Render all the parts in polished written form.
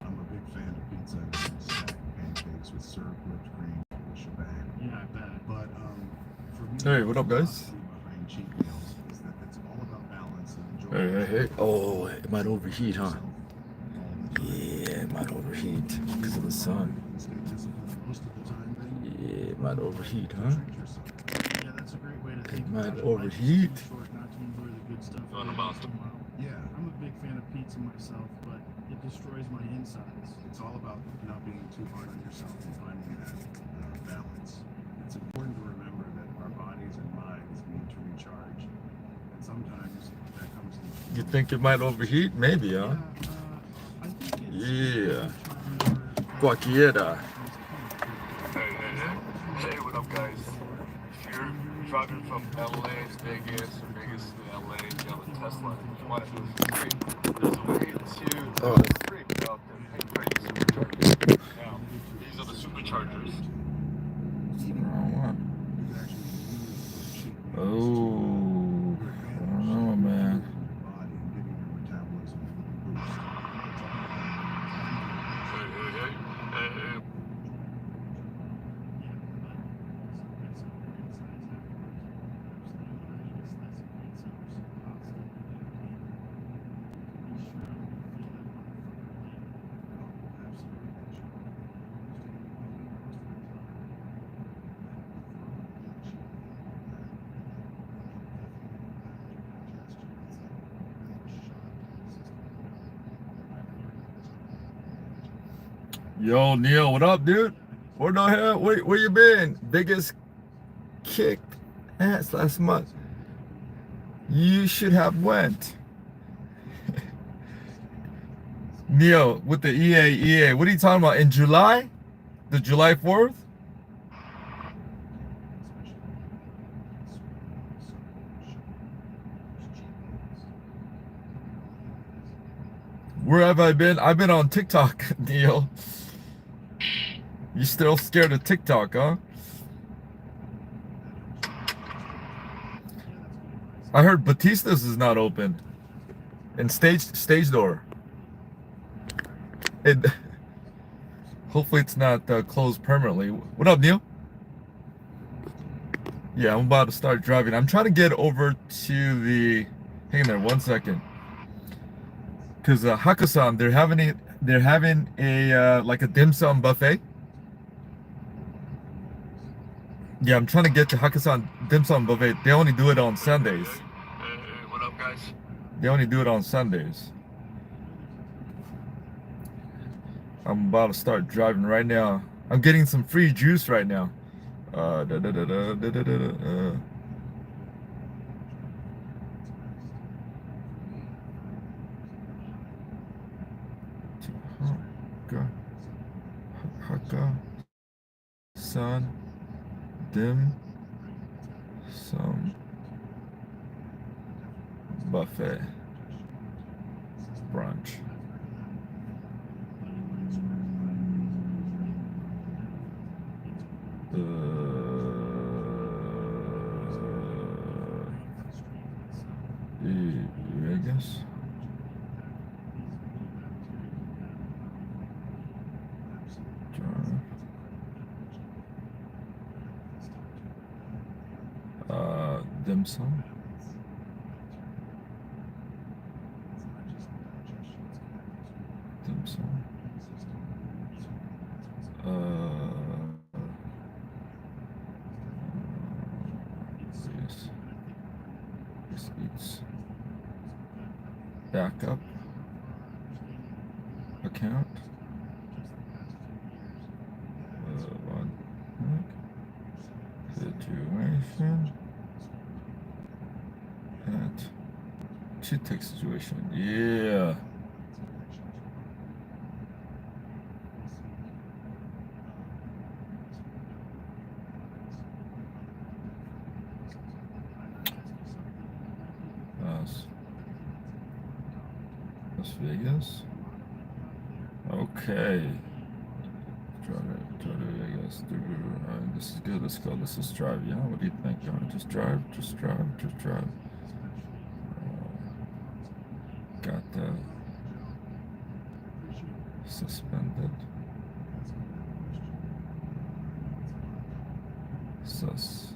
I'm a big fan of pizza and stacked pancakes with syrup, whipped cream, the shebang. Yeah, I bet. But for me, Hey, what up, guys? behind cheat meals is that it's all about balance and Hey, enjoyment. hey, hey. Oh, it might overheat, huh? Yeah, it might overheat because of the sun. Stay disciplined most of the time, then Yeah, it might overheat, huh? treat yourself. Yeah, that's a great way to think It about might it. overheat. Life's too short not to enjoy the good stuff every once in a while. Yeah, I'm a big fan of pizza myself, but it destroys my insides. It's all about not being too hard on yourself and finding that balance. It's important to remember that our bodies and minds need to recharge, and sometimes that comes in. You think it might overheat? Maybe, huh? I think it's Yeah. Cualquiera. Hey, what up, guys? If you're driving from LA to Vegas or Vegas to LA, you have a Tesla, you want to do it free. There's a way to do it free without them paying for the superchargers. Now, these are the superchargers. Oh, I don't know, man. Yo, Neil, what up, dude? Where the hell? Where you been? Biggest kicked ass last month. You should have went. Neil, with the EA. What are you talking about? In July? The July 4th? Where have I been? I've been on TikTok, Neil. You still scared of TikTok, huh? I heard Batista's is not open. And stage door. Hopefully it's not closed permanently. What up, Neil? Yeah, I'm about to start driving. I'm trying to get over to the. Hang there 1 second. Cause Hakkasan, they're having a like a dim sum buffet. Yeah, I'm trying to get to Hakkasan Dim Sum Buffet. They only do it on Sundays. What up, guys? They only do it on Sundays. I'm about to start driving right now. I'm getting some free juice right now. Hakkasan Dim Sum Buffet brunch. Vegas. Dim sum. Dim sum. This eats backup account. One situation. And chit take situation. Yeah. Las Vegas. Okay. Try to Vegas. This is good. Let's go. Let's just drive. Yeah. What do you think? Just drive. Got the Suspended. Sus.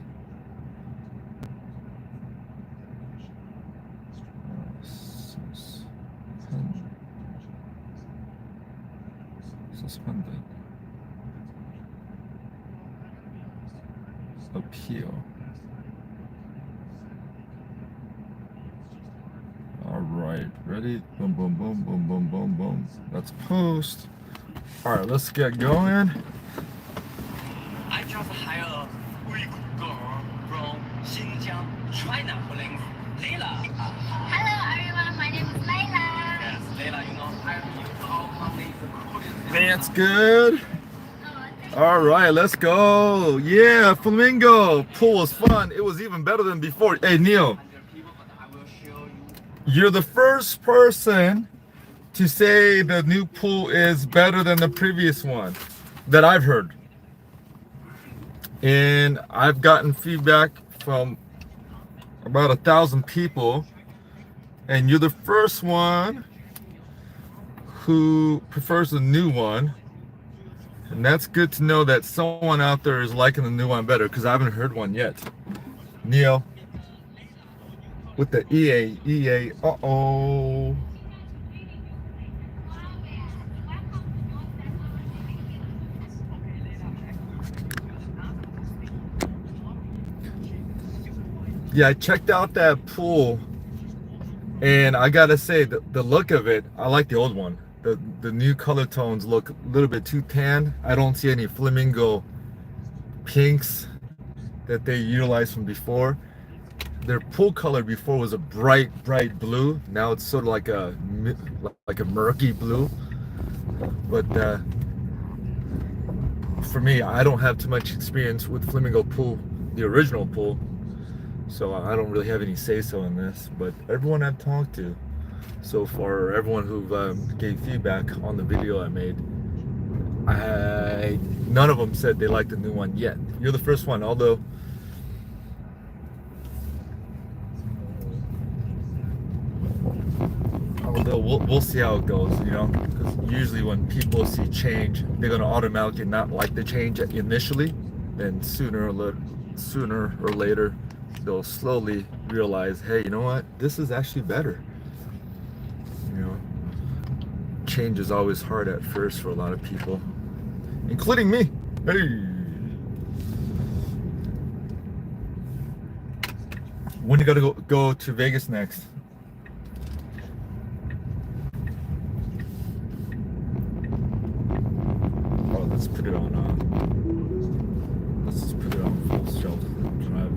Suspended. Appeal. All right, ready? Boom, boom, boom, boom, boom, boom, boom. Let's post. All right, let's get going. I just hired a Uyghur girl from Xinjiang, China, named Leila. Hello everyone, my name is Layla. Yes, Leila, you know, I use all money to That's good. All right, let's go. Yeah, Flamingo pool was fun. It was even better than before. Hey, Neil, you're the first person to say the new pool is better than the previous one that I've heard. And I've gotten feedback from about 1,000 people, and you're the first one who prefers the new one. And that's good to know that someone out there is liking the new one better, because I haven't heard one yet. Neil, with the EA, uh-oh. Yeah, I checked out that pool, and I gotta say, the look of it, I like the old one. The new color tones look a little bit too tan. I don't see any flamingo pinks that they utilized from before. Their pool color before was a bright blue. Now it's sort of like a murky blue. But for me, I don't have too much experience with flamingo pool, the original pool, so I don't really have any say-so in this. But everyone I've talked to so far, everyone who gave feedback on the video I made, none of them said they liked the new one yet. You're the first one, although we'll see how it goes, you know, because usually when people see change, they're going to automatically not like the change initially, then sooner or later they'll slowly realize, hey, you know what, this is actually better. You know, change is always hard at first for a lot of people, including me. Hey, when you gotta go to Vegas next? Oh, let's put it on. Let's just put it on full shelf drive.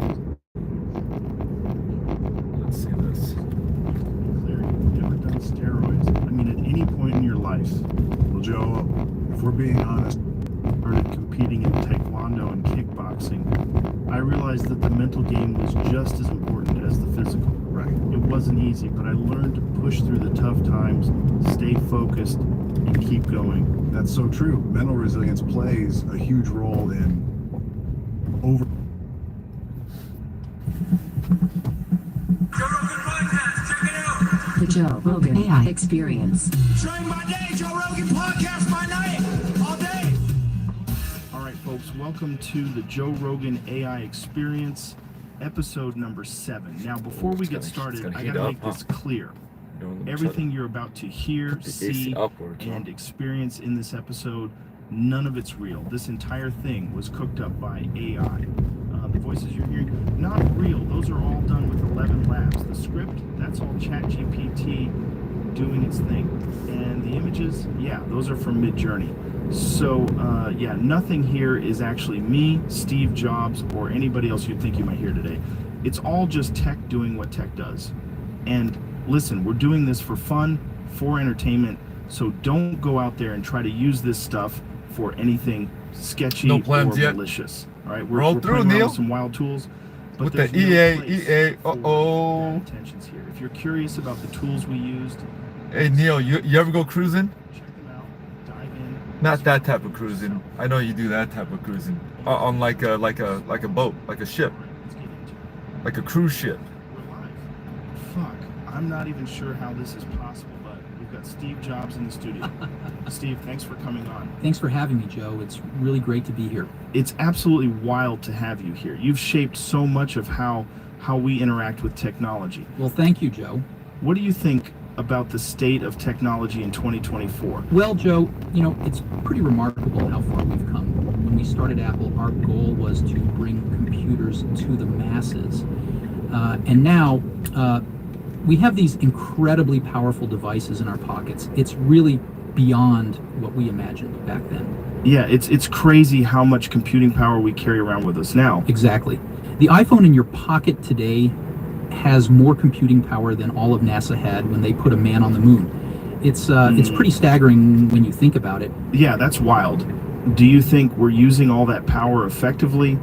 Let's see this. You've never done steroids. I mean, at any point in your life. Well, Joe, if we're being honest, Started competing in taekwondo and kickboxing, I realized that the mental game was just as important as the physical. right? It wasn't easy, but I learned to push through the tough times, stay focused, and keep going. That's so true. Mental resilience plays a huge role in over. The Joe Rogan AI Experience. Train by day, Joe Rogan podcast by night, all day. All right, folks, welcome to the Joe Rogan AI Experience, episode number 7. Now, before we get started, I gotta make this clear. Everything you're about to hear, see, and experience in this episode, none of it's real. This entire thing was cooked up by AI. The voices you're hearing, not real. Those are all done with 11 Labs. The script, that's all ChatGPT doing its thing. And the images, yeah, those are from Midjourney. So, yeah, nothing here is actually me, Steve Jobs, or anybody else you'd think you might hear today. It's all just tech doing what tech does. And listen, we're doing this for fun, for entertainment, so don't go out there and try to use this stuff for anything sketchy or malicious. All right, we're Roll through, playing around Neil. with some wild tools, but With the there's no place EA, for uh-oh. bad intentions here. If you're curious about the tools we used, Hey, Neil, you ever go cruising? check them out, dive in. Not that type of cruising. I know you do that type of cruising. On like a boat, like a ship, Let's get into it. like a cruise ship. We're live. Fuck, I'm not even sure how this is possible, but We've got Steve Jobs in the studio. Steve, thanks for coming on. Thanks for having me, Joe. It's really great to be here. It's absolutely wild to have you here. You've shaped so much of how we interact with technology. Well, thank you, Joe. What do you think about the state of technology in 2024? Well, Joe, you know, it's pretty remarkable how far we've come. When we started Apple, our goal was to bring computers to the masses. And now we have these incredibly powerful devices in our pockets. It's really beyond what we imagined back then. Yeah, it's crazy how much computing power we carry around with us now. Exactly. The iPhone in your pocket today has more computing power than all of NASA had when they put a man on the moon. It's pretty staggering when you think about it. Yeah, that's wild. Do you think we're using all that power effectively?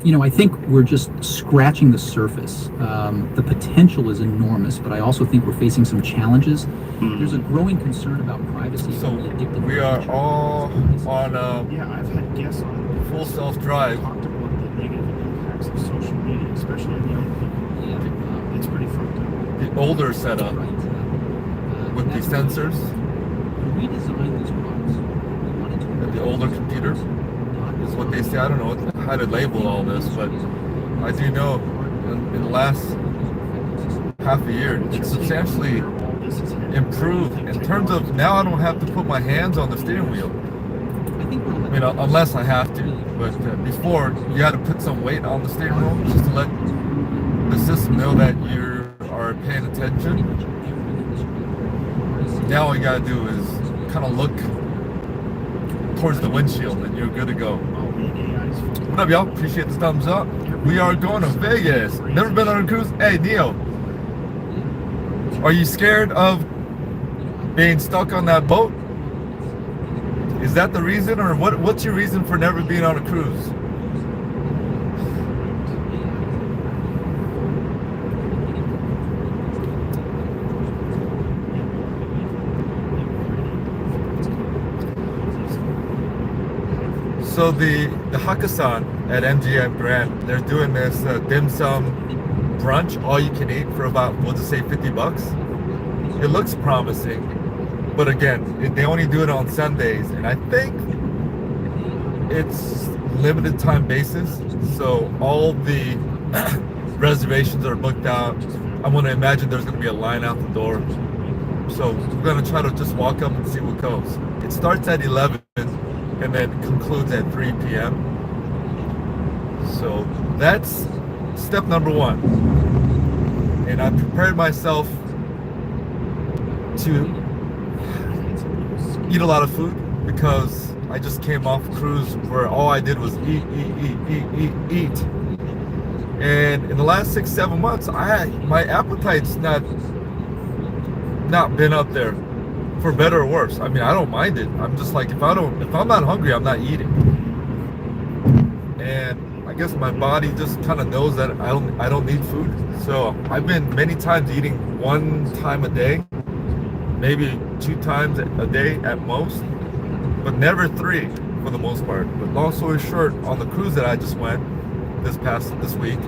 You know, I think we're just scratching the surface. The potential is enormous, but I also think we're facing some challenges. There's a growing concern about privacy. So we are all on Yeah, I've had guests on full self-drive. talked about the negative impacts of social media, especially on young people. Yeah, It's pretty fucked up. The older setup right. with the That's sensors, when we designed these products, we wanted to and the older computer is what they say. I don't know how to label all this, but I do know in the last half a year it's substantially improved in terms of now I don't have to put my hands on the steering wheel. You know, unless I have to. But before, you had to put some weight on the steering wheel just to let the system know that you are paying attention. Now all you gotta do is kind of look towards the windshield and you're good to go. What up, y'all? Appreciate the thumbs up. We are going to Vegas. Never been on a cruise? Hey, Neo, are you scared of being stuck on that boat? Is that the reason, or what's your reason for never being on a cruise? So the Hakkasan at MGM Grand, they're doing this dim sum brunch, all you can eat, for about, we'll just say $50. It looks promising, but again, they only do it on Sundays, and I think it's limited time basis. So all the reservations are booked out. I want to imagine there's going to be a line out the door. So we're going to try to just walk up and see what goes. It starts at 11 and then concludes at 3 p.m. So that's step number one. And I prepared myself to eat a lot of food because I just came off a cruise where all I did was eat. And in the last 6-7 months, my appetite's not been up there, for better or worse. I mean, I don't mind it. I'm just like, if I'm not hungry, I'm not eating. And I guess my body just kind of knows that I don't need food. So I've been many times eating 1 time a day, maybe 2 times a day at most, but never 3 for the most part. But long story short, on the cruise that I just went this week,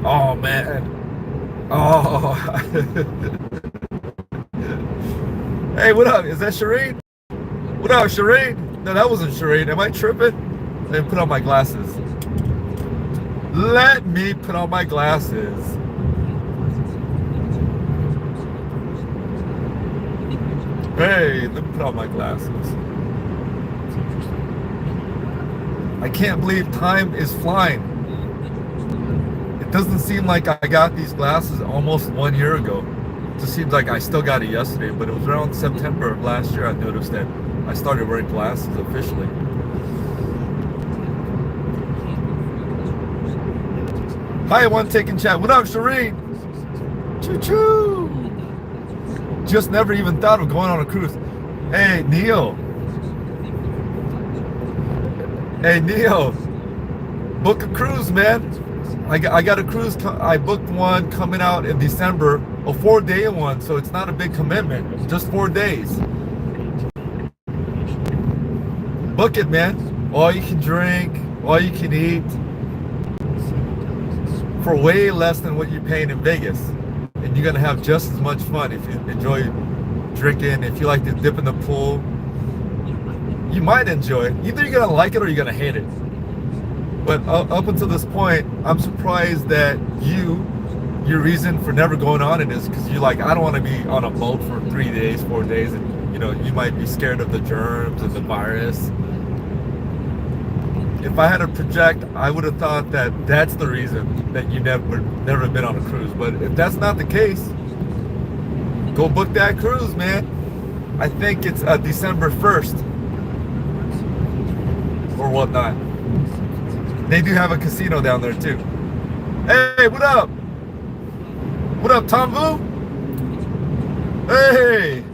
oh man, hey, what up? Is that Shireen? What up, Shireen? No, that wasn't Shireen. Am I tripping? Let me put on my glasses. Let me put on my glasses. Hey, let me put on my glasses. I can't believe time is flying. It doesn't seem like I got these glasses almost 1 year ago. It just seems like I still got it yesterday, but it was around September of last year I noticed that I started wearing glasses officially. Hi, one taking chat. What up, Shireen? Choo choo. Just never even thought of going on a cruise. Hey, Neil. Hey, Neil. Book a cruise, man. I got a cruise. I booked one coming out in December, a 4-day one, so it's not a big commitment. Just 4 days. Book it, man. All you can drink, all you can eat, for way less than what you're paying in Vegas. And you're gonna have just as much fun if you enjoy drinking, if you like to dip in the pool, you might enjoy it. Either you're gonna like it or you're gonna hate it. But up until this point, I'm surprised that your reason for never going on it is because you're like, I don't want to be on a boat for 3 days, 4 days, and you know, you might be scared of the germs and the virus. If I had to project, I would have thought that that's the reason that you never been on a cruise. But if that's not the case, go book that cruise, man. I think it's December 1st or whatnot. They do have a casino down there too. Hey, what up? What up, Tom Vu? Hey.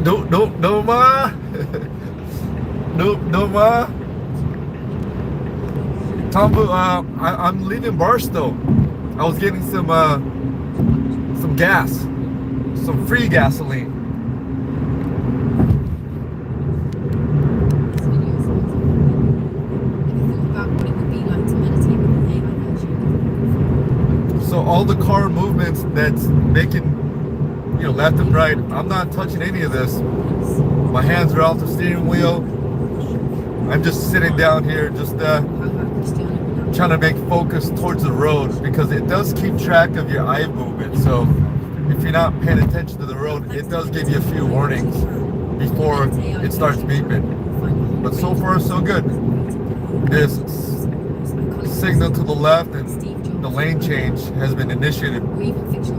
No ma. No ma. Tom Vu, I'm leaving Barstow. I was getting some gas, some free gasoline. So all the car movements that's making, you know, left and right, I'm not touching any of this. My hands are off the steering wheel. I'm just sitting down here, just trying to make focus towards the road, because it does keep track of your eye movement. So if you're not paying attention to the road, it does give you a few warnings before it starts beeping. But so far, so good. This signal to the left and the lane change has been initiated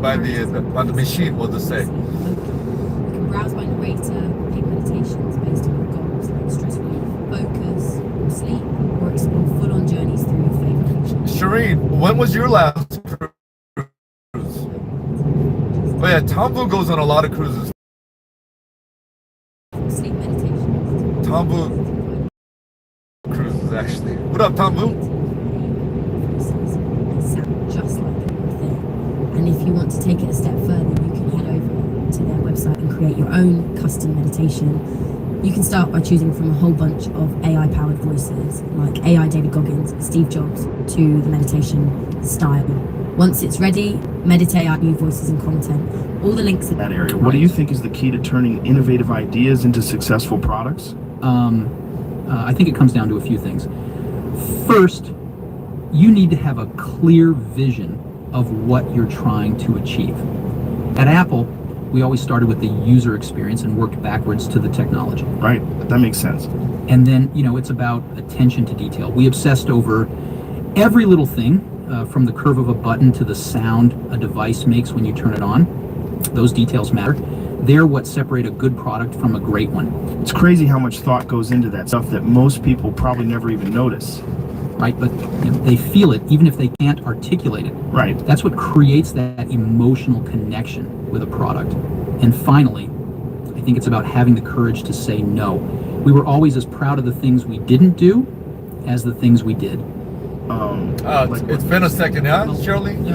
by the machine, we'll just say. You can browse by narrator, pick meditations based on your goals like stress relief, focus, sleep, or explore full-on journeys through your favorite. Shireen, when was your last cruise? Oh yeah, Tom Vu goes on a lot of cruises. Sleep meditations. Tom Vu cruises, actually. What up, Tom Vu? Just like the real thing. And if you want to take it a step further, you can head over to their website and create your own custom meditation. You can start by choosing from a whole bunch of AI-powered voices, like AI David Goggins, Steve Jobs, to the meditation style. Once it's ready, meditate out new voices and content. All the links are That area. What do you think is the key to turning innovative ideas into successful products? I think it comes down to a few things. First, you need to have a clear vision of what you're trying to achieve. At Apple, we always started with the user experience and worked backwards to the technology. Right, that makes sense. And then, you know, it's about attention to detail. We obsessed over every little thing, from the curve of a button to the sound a device makes when you turn it on. Those details matter. They're what separate a good product from a great one. It's crazy how much thought goes into that stuff that most people probably never even notice. Right, but you know, they feel it even if they can't articulate it. Right. That's what creates that emotional connection with a product. And finally, I think it's about having the courage to say no. We were always as proud of the things we didn't do as the things we did. It's been a second, huh, Shirley? This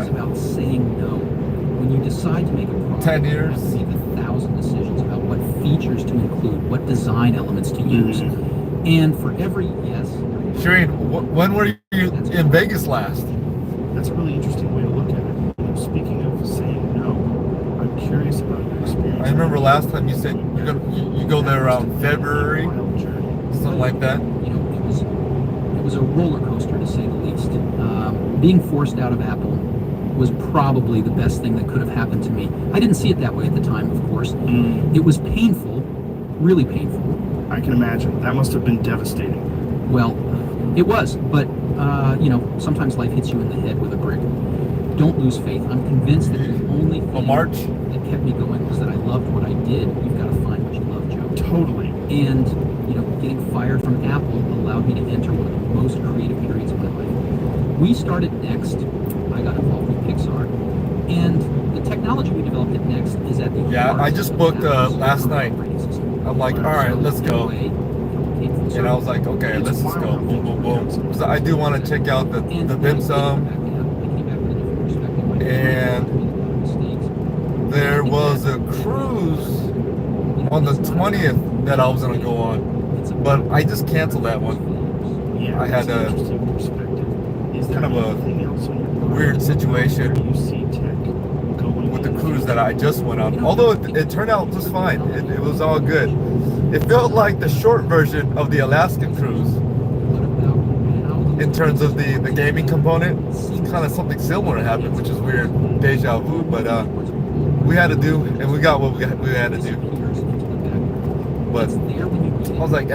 is about saying no. When you decide to make a product, 10 years. you have to make 1,000 decisions about what features to include, what design elements to use. And for every yes, Shireen, when were you in Vegas last? That's a really interesting way to look at it. You know, speaking of saying no, I'm curious about your experience. I remember last time you said you go there around February, something like that. You know, it was a roller coaster to say the least. Being forced out of Apple was probably the best thing that could have happened to me. I didn't see it that way at the time, of course. It was painful, really painful. I can imagine. That must have been devastating. Well, it was, but you know, sometimes life hits you in the head with a brick. Don't lose faith. I'm convinced that the only thing that kept me going was that I loved what I did. You've got to find what you love, Joe. Totally. And you know, getting fired from Apple allowed me to enter one of the most creative periods of my life. We started Next. I got involved with Pixar, and the technology we developed at Next is at the Yeah, I just booked last night. I'm like, all right, let's go. And I was like, okay, let's just go. Boom, boom, boom. Because I do want to check out the dim sum. And there was a cruise on the 20th that I was going to go on. But I just canceled that one. Yeah, I had a kind of a weird situation with the cruise cruise that I just went on. Although it turned out just fine. It was all good. It felt like the short version of the Alaska cruise in terms of the gaming component. Kind of something similar happened, which is weird, deja vu. But we had to do, and we got what we had to do. But I was like,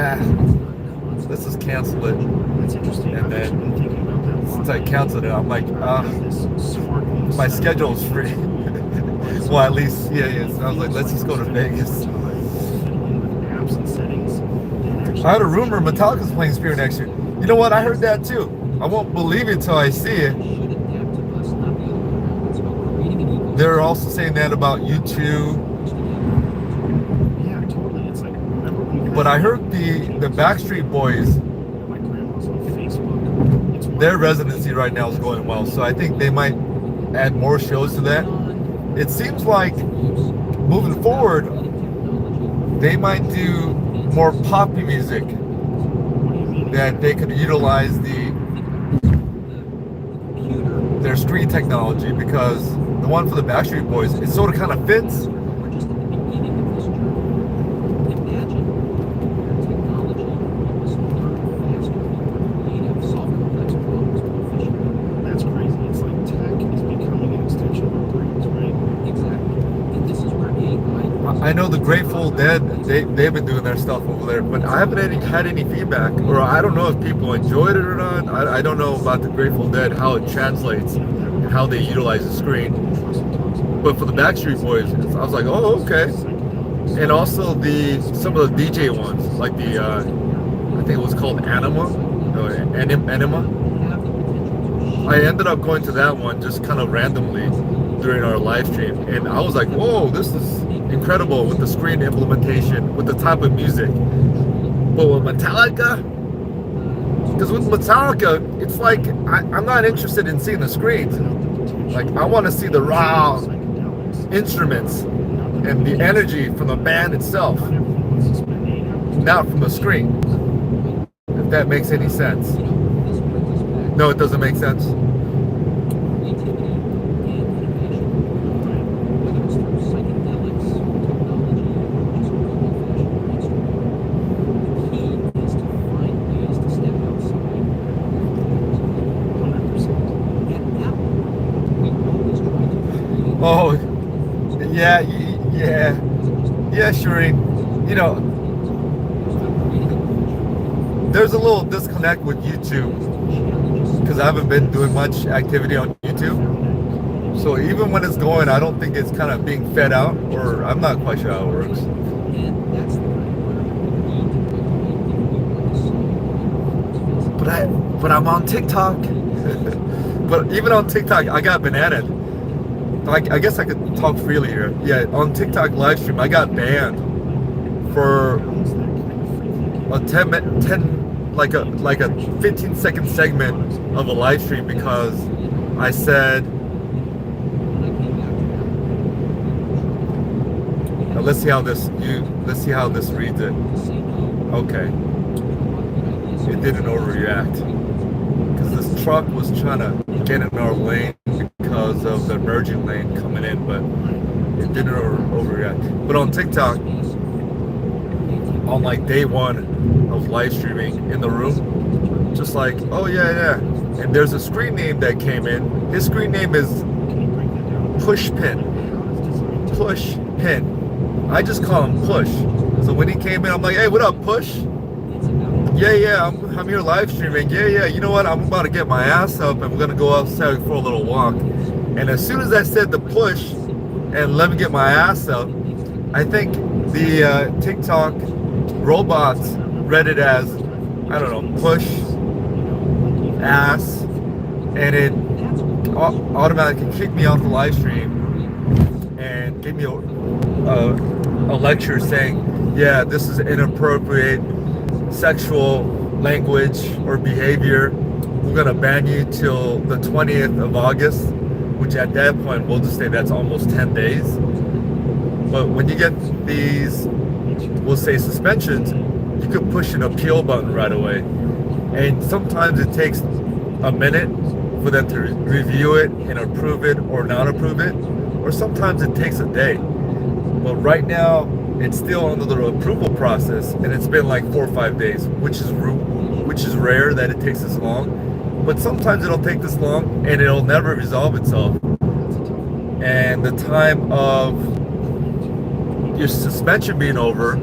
let's just cancel it. That's interesting. And then since I canceled it, I'm like, my schedule is free. Well, at least, yeah. So I was like, let's just go to Vegas. I heard a rumor Metallica's playing Spirit next year. You know what? I heard that too. I won't believe it till I see it. They're also saying that about U2. Yeah, totally. It's like, but I heard the Backstreet Boys, my grandma's on Facebook. their residency right now is going well. So I think they might add more shows to that. It seems like moving forward, they might do more poppy music that they could utilize their screen technology, because the one for the Backstreet Boys, it sort of kind of fits. That's crazy. It's like tech is becoming an extension of our brains, right? Exactly. And this is where AI. I know the Grateful Dead, they've been doing their stuff over there, but I haven't had any feedback, or I don't know if people enjoyed it or not. I don't know about the Grateful Dead, how it translates and how they utilize the screen. But for the Backstreet Boys, I was like, oh, okay. And also some of the DJ ones, like I think it was called Anima. I ended up going to that one just kind of randomly during our live stream, and I was like, whoa, this is incredible with the screen implementation, with the type of music. But with Metallica, because with Metallica, it's like I'm not interested in seeing the screens. Like, I want to see the raw instruments and the energy from the band itself, not from the screen. If that makes any sense. No, it doesn't make sense. Oh, yeah, Shireen. You know, there's a little disconnect with YouTube because I haven't been doing much activity on YouTube. So even when it's going, I don't think it's kind of being fed out, or I'm not quite sure how it works. But I'm on TikTok. But even on TikTok, I got banated. I guess I could talk freely here. Yeah, on TikTok live stream, I got banned for a 15-second segment of a live stream because I said, let's see how this reads it. Okay, it didn't overreact because this truck was trying to get in our lane because of the emerging lane coming in, but it didn't overreact. But on TikTok, on like day one of live streaming in the room, just like, oh yeah, and there's a screen name that came in. His screen name is Pushpin. I just call him Push. So when he came in, I'm like, hey, what up, Push? Yeah, I'm here live streaming. Yeah, you know what? I'm about to get my ass up and we're gonna go outside for a little walk. And as soon as I said the push and let me get my ass up, I think the TikTok robots read it as, I don't know, push, ass, and it automatically kicked me off the live stream and gave me a lecture saying, yeah, this is inappropriate sexual language or behavior. We're gonna ban you till the 20th of August, which at that point we'll just say that's almost 10 days. But when you get these, we'll say suspensions, you could push an appeal button right away. And sometimes it takes a minute for them to review it and approve it or not approve it. or sometimes it takes a day. But right now, it's still under the approval process, and it's been like 4 or 5 days, which is rare that it takes this long. But sometimes it'll take this long, and it'll never resolve itself. And the time of your suspension being over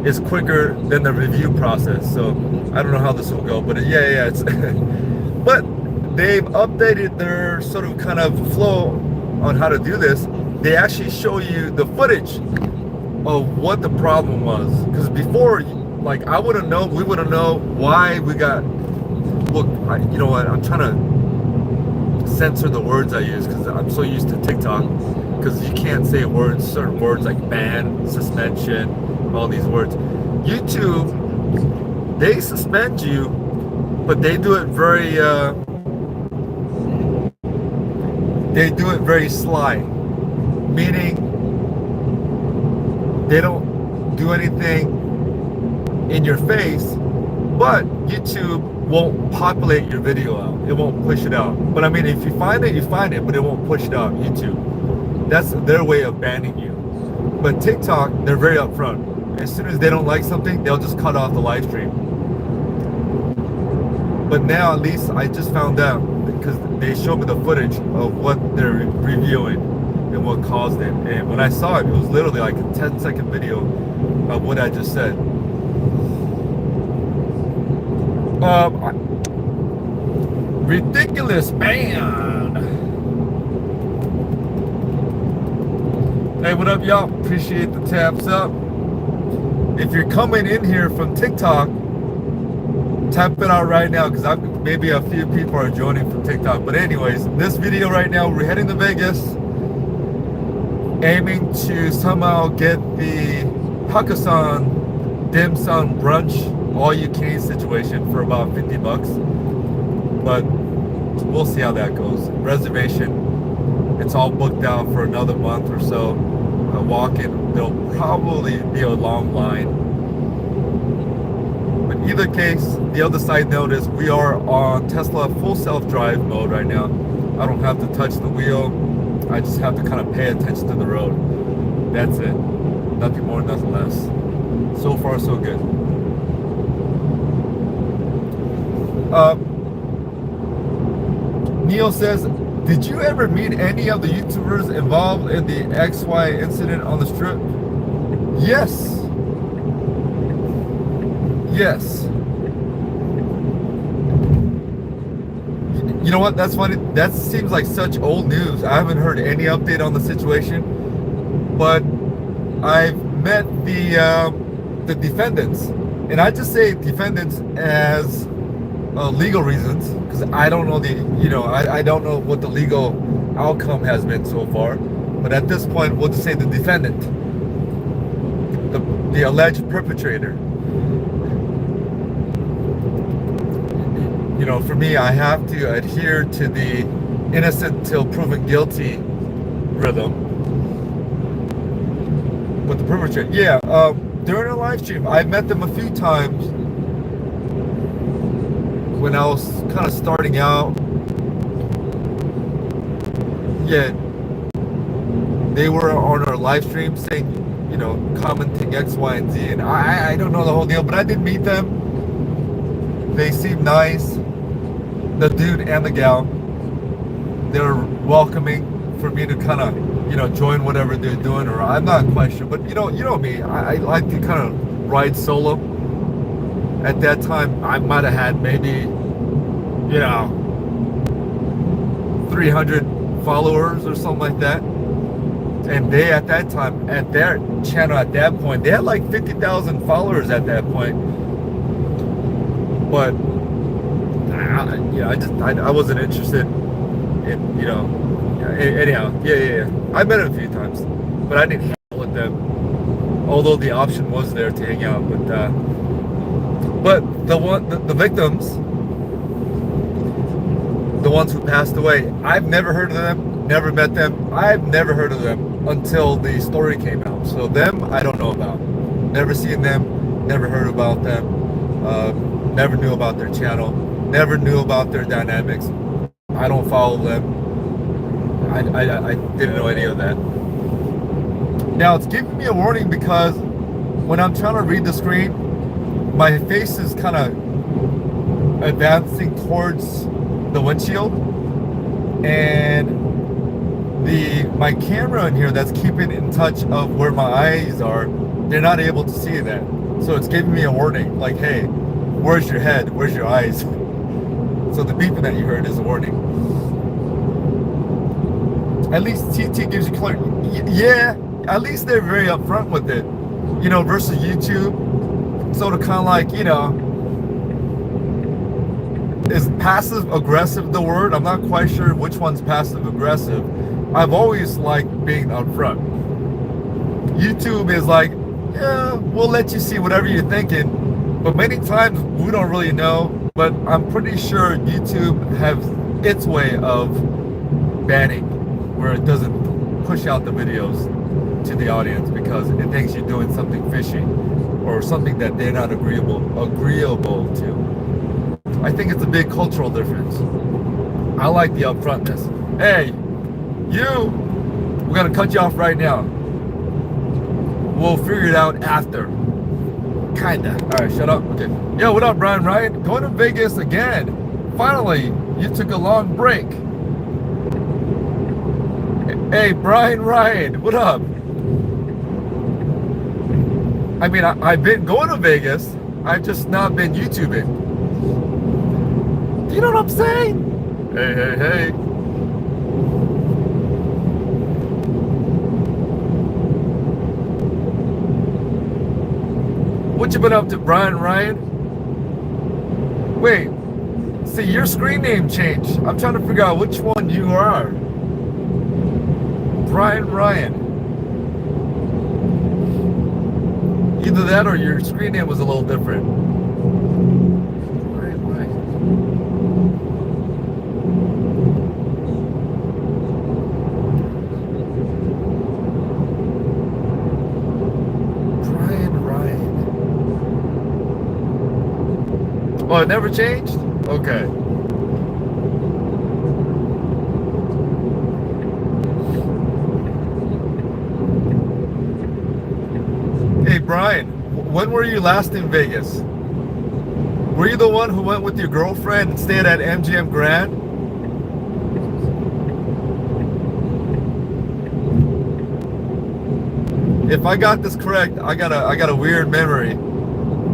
is quicker than the review process. So I don't know how this will go, but yeah, it's but they've updated their sort of kind of flow on how to do this. They actually show you the footage of what the problem was, because before, like, we wouldn't know why we got, look, you know what, I'm trying to censor the words I use because I'm so used to TikTok, because you can't say words, certain words like ban, suspension, all these words. YouTube, they suspend you, but they do it very sly, meaning they don't do anything in your face, but YouTube won't populate your video out. It won't push it out. But I mean, if you find it, you find it, but it won't push it out. YouTube, that's their way of banning you. But TikTok, they're very upfront. As soon as they don't like something, they'll just cut off the live stream. But now, at least, I just found out, because they showed me the footage of what they're reviewing and what caused it. And when I saw it, it was literally like a 10-second video of what I just said. Ridiculous man. Hey, what up, y'all? Appreciate the taps up. If you're coming in here from TikTok, tap it out right now, because maybe a few people are joining from TikTok. But anyways, this video right now, we're heading to Vegas, aiming to somehow get the Hakkasan Dim Sum brunch all-you-can-eat situation for about 50 bucks. But we'll see how that goes. Reservation, it's all booked out for another month or so. I walk in, there'll probably be a long line. But either case, the other side note is we are on Tesla full self-drive mode right now. I don't have to touch the wheel. I just have to kind of pay attention to the road. That's it. Nothing more, nothing less. So far, so good. Neil says, did you ever meet any of the YouTubers involved in the XY incident on the strip? Yes. Yes. You know what? That's funny. That seems like such old news. I haven't heard any update on the situation, but I've met the defendants, and I just say defendants as legal reasons, because I don't know I don't know what the legal outcome has been so far. But at this point, we'll just say the defendant, the alleged perpetrator. You know, for me, I have to adhere to the innocent till proven guilty rhythm. But the perpetrator, yeah, during a live stream, I met them a few times when I was kind of starting out. Yeah, they were on our live stream saying, you know, commenting X, Y, and Z, and I don't know the whole deal, but I did meet them. They seemed nice. The dude and the gal, they were welcoming for me to kind of, you know, join whatever they're doing, or I'm not quite sure, but you know me, I like to kind of ride solo. At that time, I might have had maybe, you know, 300 followers or something like that. And they, at that time, at their channel at that point, they had like 50,000 followers at that point. But I wasn't interested in, you know, anyhow, yeah. I met them a few times, but I didn't hang out with them, although the option was there to hang out. But the victims, the ones who passed away, I've never heard of them, never met them. I've never heard of them until the story came out. So them, I don't know about. Never seen them, never heard about them, never knew about their channel, never knew about their dynamics. I don't follow them. I didn't know any of that. Now it's giving me a warning because when I'm trying to read the screen, my face is kind of advancing towards the windshield, and my camera in here that's keeping in touch of where my eyes are, they're not able to see that. So it's giving me a warning, like, hey, where's your head? Where's your eyes? So the beeping that you heard is a warning. At least TT gives you clarity. Yeah, at least they're very upfront with it, you know, versus YouTube. So to kind of like, you know, is passive aggressive the word? I'm not quite sure which one's passive aggressive. I've always liked being upfront. YouTube is like, yeah, we'll let you see whatever you're thinking, but many times we don't really know. But I'm pretty sure YouTube has its way of banning, where it doesn't push out the videos to the audience because it thinks you're doing something fishy or something that they're not agreeable to. I think it's a big cultural difference. I like the upfrontness. Hey, we're gonna cut you off right now. We'll figure it out after. Kinda. All right, shut up. Okay. Yo, what up, Brian Ryan? Going to Vegas again. Finally, you took a long break. Hey, Brian Ryan, what up? I mean, I've been going to Vegas. I've just not been YouTubing. You know what I'm saying? Hey. What you been up to, Brian Ryan? Wait, see, your screen name changed. I'm trying to figure out which one you are. Brian Ryan. Either that or your screen name was a little different. Brian Ryan. Oh, it never changed? Okay. Hey, Brian, when were you last in Vegas? Were you the one who went with your girlfriend and stayed at MGM Grand? If I got this correct, I got a weird memory.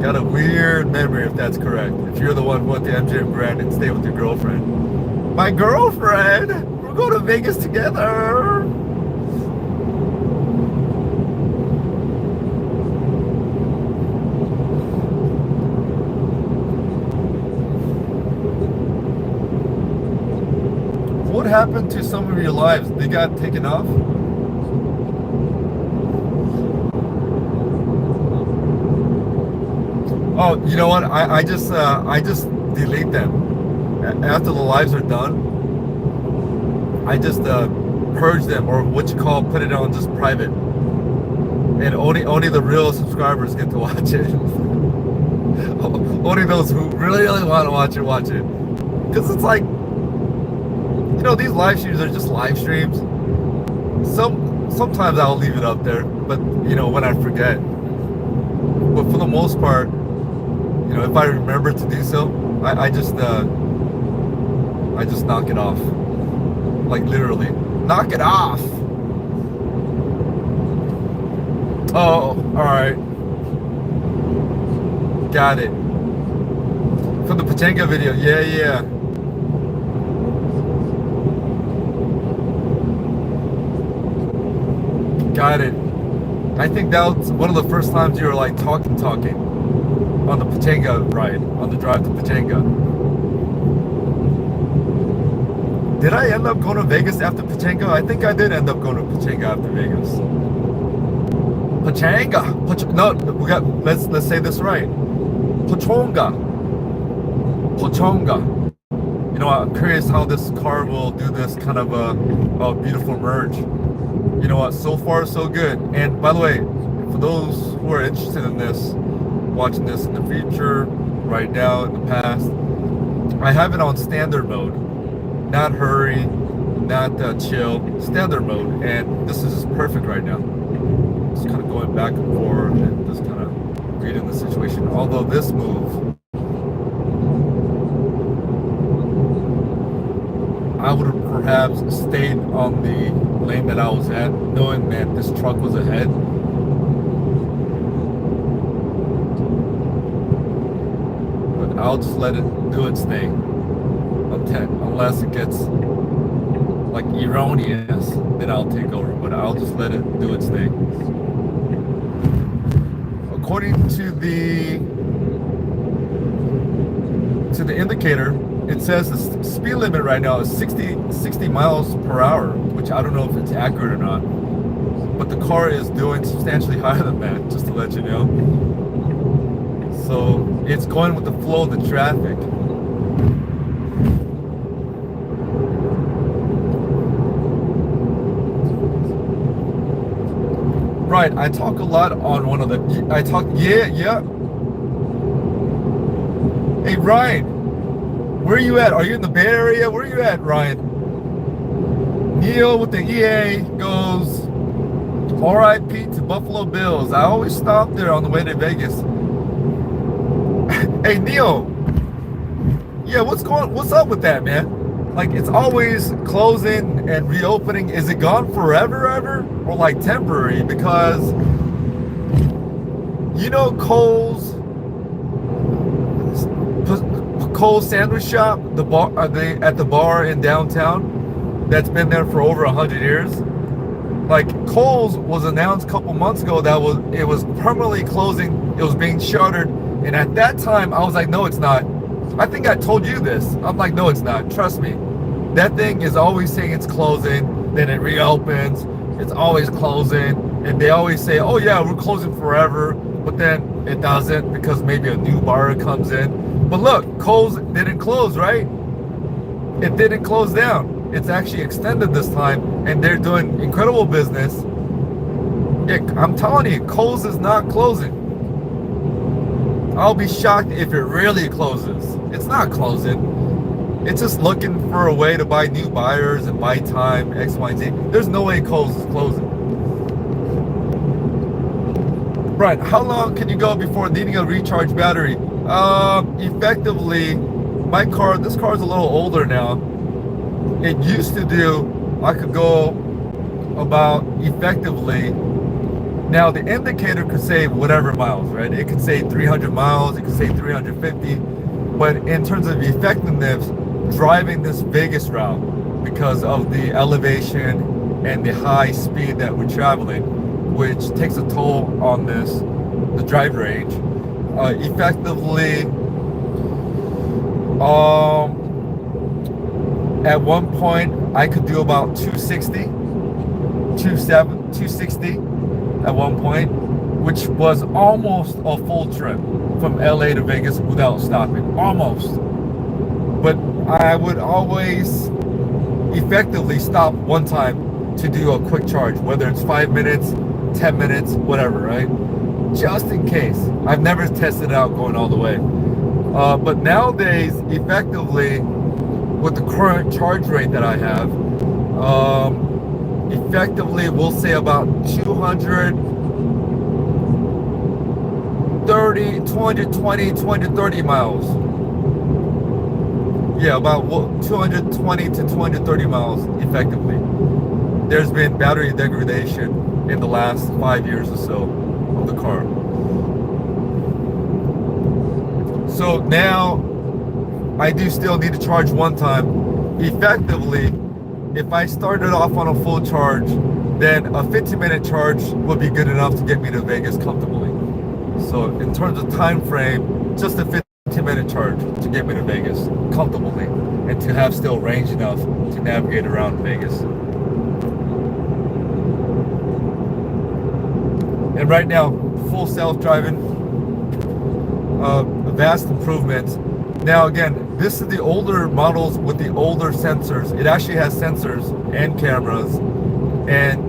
Got a weird memory if that's correct. If you're the one who went to MGM Grand and stayed with your girlfriend. My girlfriend! We're going to Vegas together! What happened to some of your lives? They got taken off? Oh, you know what? I just delete them after the lives are done. I just purge them, or what you call, put it on just private, and only the real subscribers get to watch it. Only those who really want to watch it. Because it's like, you know, these live streams are just live streams. Sometimes I'll leave it up there, but you know, when I forget. But for the most part, you know, if I remember to do so, I just knock it off. Like literally, knock it off. Oh, all right. Got it. From the Pachenka video, yeah. Got it. I think that was one of the first times you were like talking on the Pachenka ride, on the drive to Pachenka. Did I end up going to Vegas after Pachenka? I think I did end up going to Pachenka after Vegas. Pachenka. No, let's say this right. Pachonga. You know, I'm curious how this car will do this kind of a beautiful merge. You know what? So far, so good. And by the way, for those who are interested in this, watching this in the future, right now, in the past, I have it on standard mode. Not hurry, not chill, standard mode, and this is perfect right now. Just kind of going back and forth and just kind of reading the situation. Although this move, I would have perhaps stayed on the lane that I was at, knowing that this truck was ahead. But I'll just let it do its thing unless it gets like erroneous, then I'll take over. But I'll just let it do its thing. According to the indicator, it says the speed limit right now is 60 miles per hour, which I don't know if it's accurate or not. But the car is doing substantially higher than that, just to let you know. So it's going with the flow of the traffic. Right, I talk a lot on one of the, yeah. Hey, Ryan, where are you at? Are you in the Bay Area? Where are you at, Ryan? Neil with the EA goes, RIP to Buffalo Bills. I always stop there on the way to Vegas. Hey, Neil. Yeah, what's up with that, man? Like, it's always closing and reopening. Is it gone forever, ever? Or like temporary? Because, you know, Cole's sandwich shop, the bar, at the bar in downtown, that's been there for over 100 years. Like, Cole's was announced a couple months ago that it was permanently closing. It was being shuttered, and at that time I was like, no, it's not. I think I told you this. I'm like, no, it's not. Trust me. That thing is always saying it's closing, then it reopens. It's always closing, and they always say, oh yeah, we're closing forever, but then it doesn't because maybe a new bar comes in. But look, Kohl's didn't close, right? It didn't close down. It's actually extended this time, and they're doing incredible business. I'm telling you, Kohl's is not closing. I'll be shocked if it really closes. It's not closing. It's just looking for a way to buy new buyers and buy time, X, Y, and Z. There's no way Kohl's is closing. Right, how long can you go before needing a recharge battery? Effectively, this car is a little older now. It used to do, I could go about effectively, now the indicator could say whatever miles, right? It could say 300 miles, it could say 350, but in terms of effectiveness, driving this Vegas route, because of the elevation and the high speed that we're traveling, which takes a toll on the drive range, effectively, at one point I could do about 260 at one point, which was almost a full trip from LA to Vegas without stopping, almost. But I would always effectively stop one time to do a quick charge, whether it's 5 minutes, 10 minutes, whatever, right? Just in case. I've never tested it out going all the way. But nowadays, effectively, with the current charge rate that I have, effectively we'll say about 230 miles. Yeah, about 220 to 230 miles effectively. There's been battery degradation in the last 5 years or so of the car. So now I do still need to charge one time. Effectively, if I started off on a full charge, then a 15-minute charge would be good enough to get me to Vegas comfortably. So in terms of time frame, just a 15-minute charge to get me to Vegas comfortably and to have still range enough to navigate around Vegas. And right now, full self-driving, vast improvements. Now again, this is the older models with the older sensors. It actually has sensors and cameras and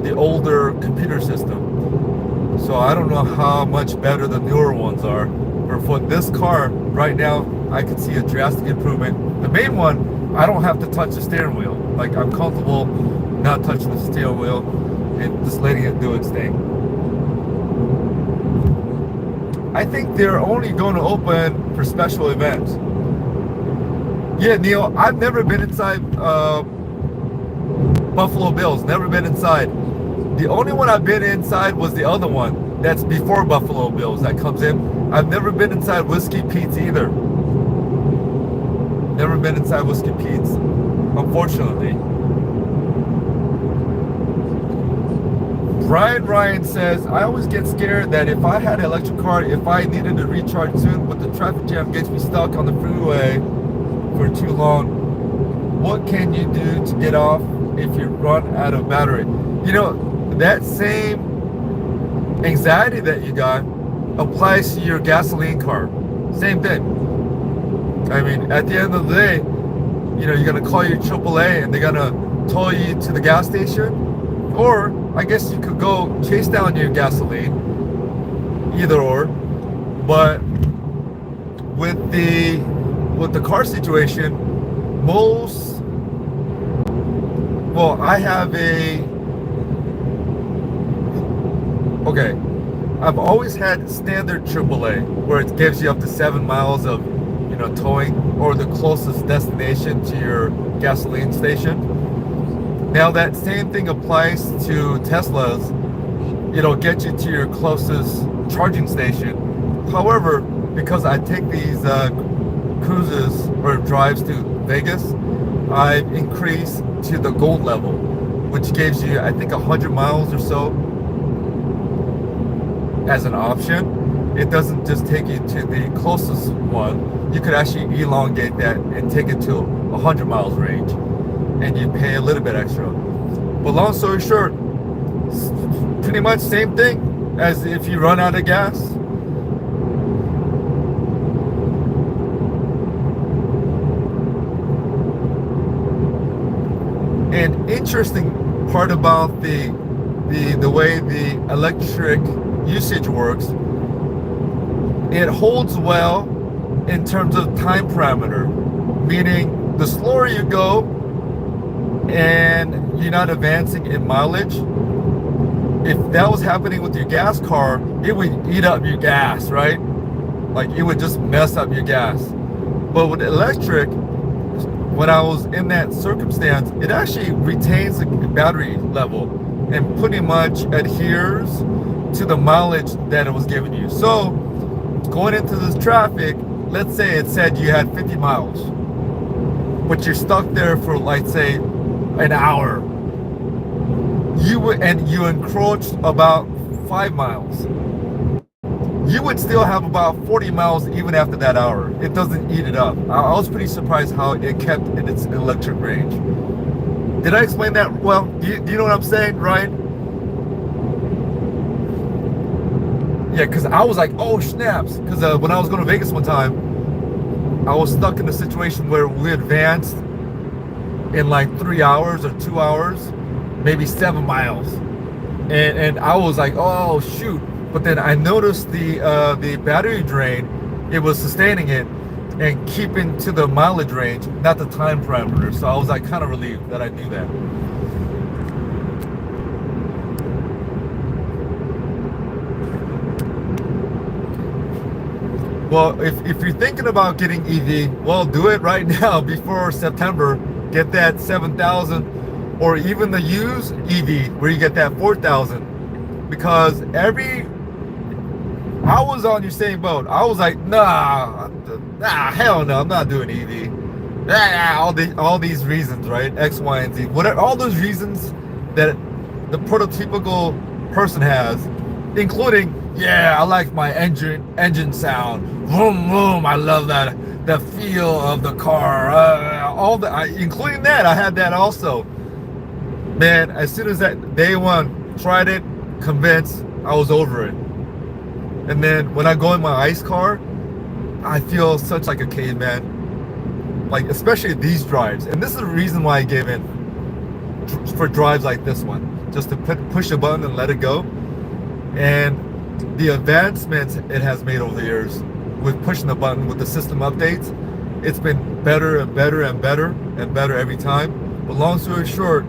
the older computer system. So I don't know how much better the newer ones are. But for this car, right now, I can see a drastic improvement. The main one, I don't have to touch the steering wheel. Like I'm comfortable not touching the steering wheel and just letting it do its thing. I think they're only going to open for special events. Yeah, Neil, I've never been inside Buffalo Bills, never been inside. The only one I've been inside was the other one that's before Buffalo Bills that comes in. I've never been inside Whiskey Pete's either. Never been inside Whiskey Pete's, unfortunately. Ryan says, I always get scared that if I had an electric car, if I needed to recharge soon, but the traffic jam gets me stuck on the freeway for too long. What can you do to get off if you run out of battery? You know, that same anxiety that you got applies to your gasoline car. Same thing. I mean, at the end of the day, you know, you're gonna call your AAA and they're gonna tow you to the gas station, or I guess you could go chase down your gasoline, either or. But with the car situation, I have I've always had standard AAA where it gives you up to 7 miles of, you know, towing, or the closest destination to your gasoline station. Now that same thing applies to Teslas. It'll get you to your closest charging station. However, because I take these cruises or drives to Vegas, I've increased to the gold level, which gives you, I think, 100 miles or so as an option. It doesn't just take you to the closest one. You could actually elongate that and take it to 100 miles range, and you pay a little bit extra. But long story short, pretty much same thing as if you run out of gas. And interesting part about the way the electric usage works, it holds well in terms of time parameter, meaning the slower you go and you're not advancing in mileage, if that was happening with your gas car, it would eat up your gas, right? Like it would just mess up your gas. But with electric, when I was in that circumstance, it actually retains the battery level and pretty much adheres to the mileage that it was giving you. So going into this traffic, let's say it said you had 50 miles, but you're stuck there for, like, say, an hour. You encroached about 5 miles. You would still have about 40 miles even after that hour. It doesn't eat it up. I was pretty surprised how it kept in its electric range. Did I explain that well? Do you know what I'm saying, Ryan? Yeah, because I was like, oh snaps. Because when I was going to Vegas one time, I was stuck in a situation where we advanced in like 3 hours or 2 hours, maybe 7 miles. And I was like, oh shoot. But then I noticed the battery drain, it was sustaining it and keeping to the mileage range, not the time parameter. So I was like kind of relieved that I knew that. Well, if you're thinking about getting EV, well, do it right now before September. Get that 7,000 or even the used EV where you get that 4,000, because I was on your same boat. I was like, nah, hell no, I'm not doing EV. All these reasons, right? X, Y, and Z. Whatever, all those reasons that the prototypical person has, including, yeah, I like my engine sound. Vroom, vroom, I love that, the feel of the car. Including that, I had that also. Man, as soon as that day one, tried it, convinced, I was over it. And then when I go in my ICE car, I feel such like a caveman. Like, especially these drives. And this is the reason why I gave in for drives like this one. Just to push a button and let it go. And the advancements it has made over the years with pushing the button with the system updates, it's been better and better and better and better every time. But long story short,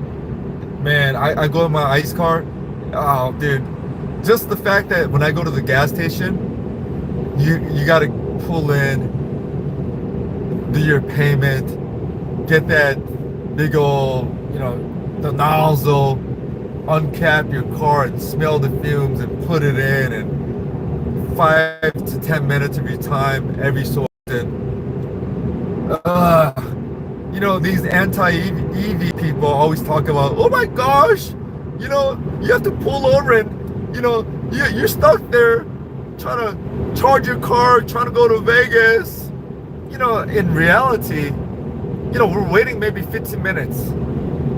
man, I go in my ICE car. Oh, dude, just the fact that when I go to the gas station, you gotta pull in, do your payment, get that big old, the nozzle, uncap your car and smell the fumes and put it in, and 5 to 10 minutes of your time every so often. These anti-EV people always talk about, oh my gosh, you have to pull over and, you're stuck there trying to charge your car, trying to go to Vegas. In reality, we're waiting maybe 15 minutes.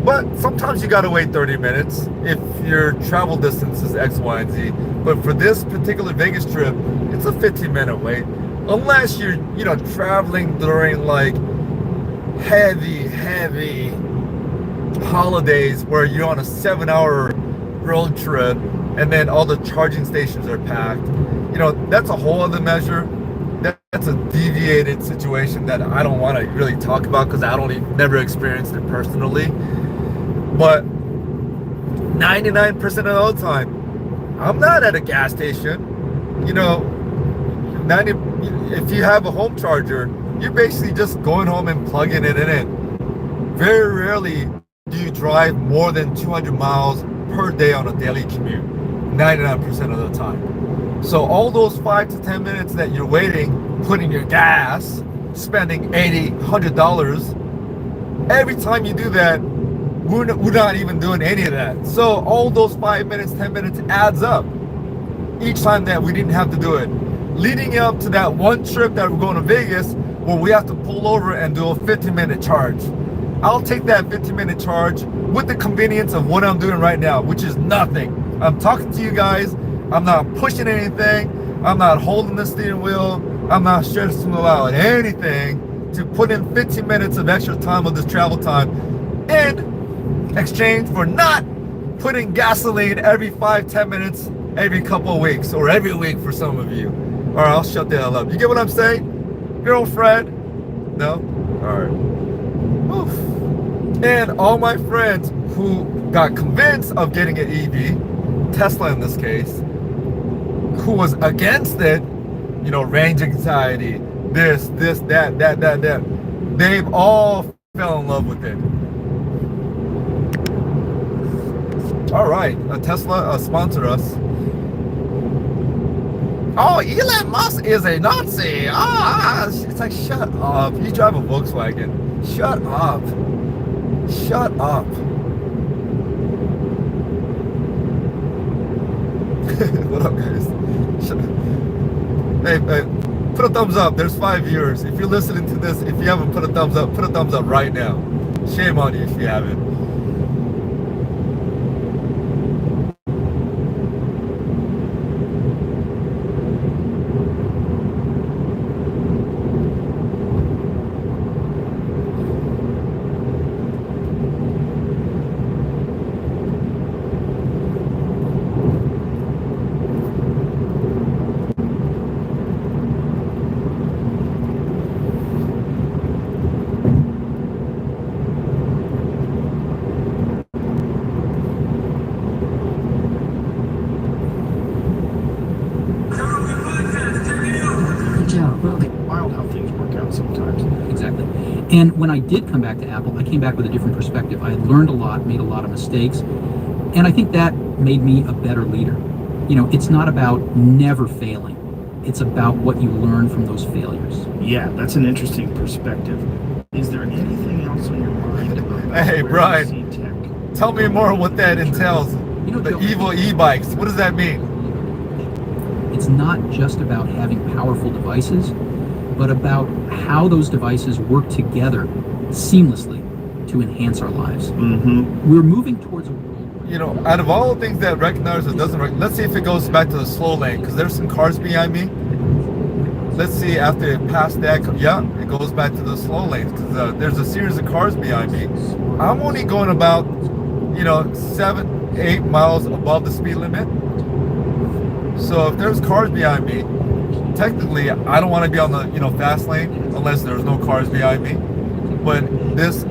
But sometimes you gotta wait 30 minutes if your travel distance is X, Y, and Z. But for this particular Vegas trip, it's a 15-minute wait. Unless you're, traveling during like heavy holidays where you're on a 7-hour road trip and then all the charging stations are packed. That's a whole other measure. That's a deviated situation that I don't want to really talk about because I never experienced it personally. But 99% of the time, I'm not at a gas station. If you have a home charger, you're basically just going home and plugging it in. Very rarely do you drive more than 200 miles per day on a daily commute, 99% of the time. So all those 5 to 10 minutes that you're waiting, putting your gas, spending $80, $100, every time you do that, we're not even doing any of that. So all those 5 minutes, 10 minutes adds up each time that we didn't have to do it. Leading up to that one trip that we're going to Vegas where we have to pull over and do a 15-minute charge. I'll take that 15-minute charge with the convenience of what I'm doing right now, which is nothing. I'm talking to you guys. I'm not pushing anything. I'm not holding the steering wheel. I'm not stressing about anything to put in 15 minutes of extra time of this travel time in exchange for not putting gasoline every 5-10 minutes every couple of weeks or every week for some of you. All right, I'll shut the hell up. You get what I'm saying? Girlfriend? No? All right. Oof. And all my friends who got convinced of getting an EV, Tesla in this case, who was against it, range anxiety, this, that. They've all fell in love with it. All right, Tesla sponsor us. Oh, Elon Musk is a Nazi. It's like, shut up. You drive a Volkswagen. Shut up. Shut up. What up, guys? Hey, put a thumbs up. There's 5 viewers. If you're listening to this, if you haven't put a thumbs up right now. Shame on you if you haven't. Wild how things work out sometimes. Exactly. And when I did come back to Apple, I came back with a different perspective. I had learned a lot, made a lot of mistakes, and I think that made me a better leader. It's not about never failing. It's about what you learn from those failures. Yeah, that's an interesting perspective. Is there anything else on your mind about Hey, where Brian, you see tech? tell me more what that entails. The evil e-bikes. What does that mean? It's not just about having powerful devices, but about how those devices work together seamlessly to enhance our lives. Mm-hmm. We're moving towards a world. Out of all the things that recognizes or doesn't recognize, let's see if it goes back to the slow lane, because there's some cars behind me. Let's see after it passed that. Yeah, it goes back to the slow lanes, because there's a series of cars behind me. I'm only going about, 7-8 miles above the speed limit. So if there's cars behind me, technically I don't want to be on the fast lane unless there's no cars behind me. But this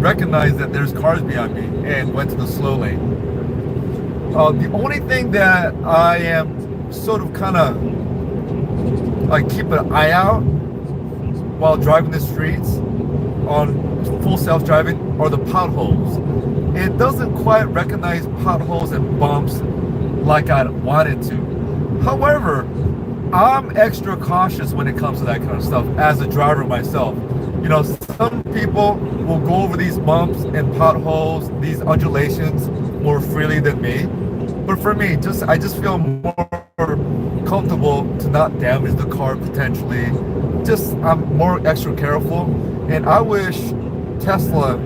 recognized that there's cars behind me and went to the slow lane. The only thing that I am sort of kind of like keep an eye out while driving the streets on full self-driving are the potholes. It doesn't quite recognize potholes and bumps like I'd want it to. However, I'm extra cautious when it comes to that kind of stuff as a driver myself. You know, some people will go over these bumps and potholes, these undulations more freely than me. But for me, I just feel more comfortable to not damage the car potentially. I'm more extra careful, and I wish Tesla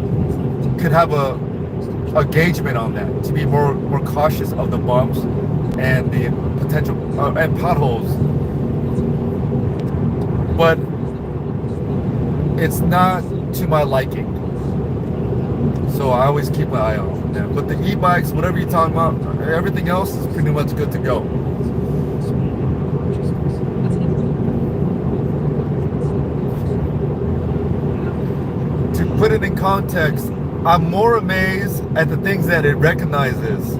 could have a engagement on that, to be more cautious of the bumps and the potential and potholes. But it's not to my liking, so I always keep my eye on them. But the e-bikes, whatever you're talking about, everything else is pretty much good to go. To put it in context, I'm more amazed at the things that it recognizes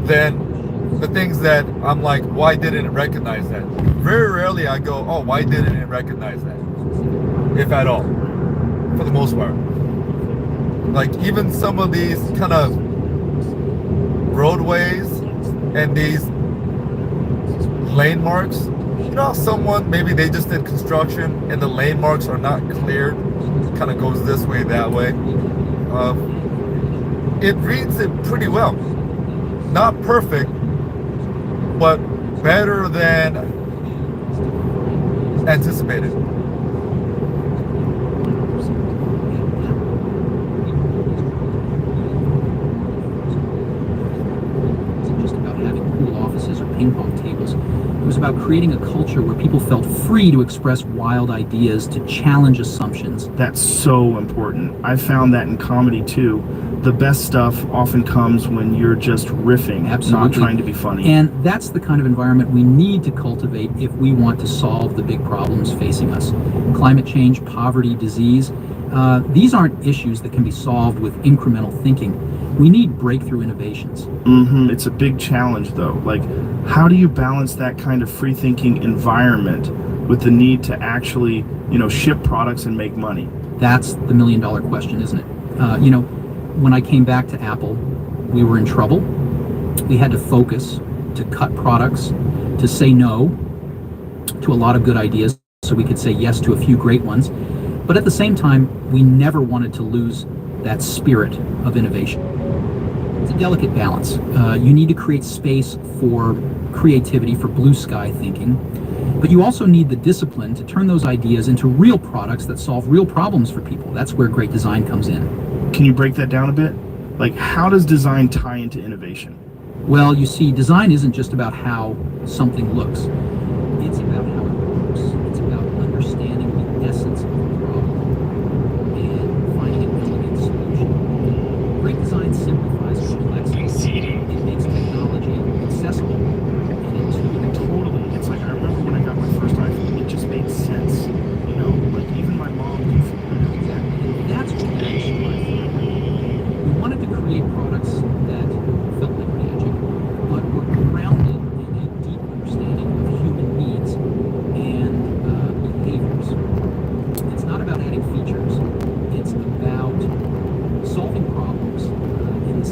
than the things that I'm like, why didn't it recognize that? Very rarely I go, oh, why didn't it recognize that? If at all, for the most part. Like even some of these kind of roadways and these lane marks, you know, someone, maybe they just did construction and the lane marks are not cleared, kind of goes this way, that way. It reads it pretty well. Not perfect, but better than anticipated. Ping pong tables. It was about creating a culture where people felt free to express wild ideas, to challenge assumptions. That's so important. I found that in comedy too. The best stuff often comes when you're just riffing, Absolutely. Not trying to be funny. And that's the kind of environment we need to cultivate if we want to solve the big problems facing us. Climate change, poverty, disease. These aren't issues that can be solved with incremental thinking. We need breakthrough innovations. It's a big challenge though. Like, how do you balance that kind of free thinking environment with the need to actually, ship products and make money? That's the million-dollar question, isn't it? When I came back to Apple, we were in trouble. We had to focus, to cut products, to say no to a lot of good ideas so we could say yes to a few great ones. But at the same time, we never wanted to lose that spirit of innovation. It's a delicate balance. You need to create space for creativity, for blue sky thinking, but you also need the discipline to turn those ideas into real products that solve real problems for people. That's where great design comes in. Can you break that down a bit? Like, how does design tie into innovation? Well, you see, design isn't just about how something looks. It's about how it works. It's about understanding the essence of the problem and finding an elegant solution. Great design simplifies complexity. It makes technology accessible and intuitive. Totally. It's like, I remember when I got my first iPhone, it just made sense. Like even my mom can figure it out. Exactly. That's what makes life. We wanted to create products that felt like magic, but were grounded in a deep understanding of human needs and behaviors. It's not about adding features. It's about solving problems in the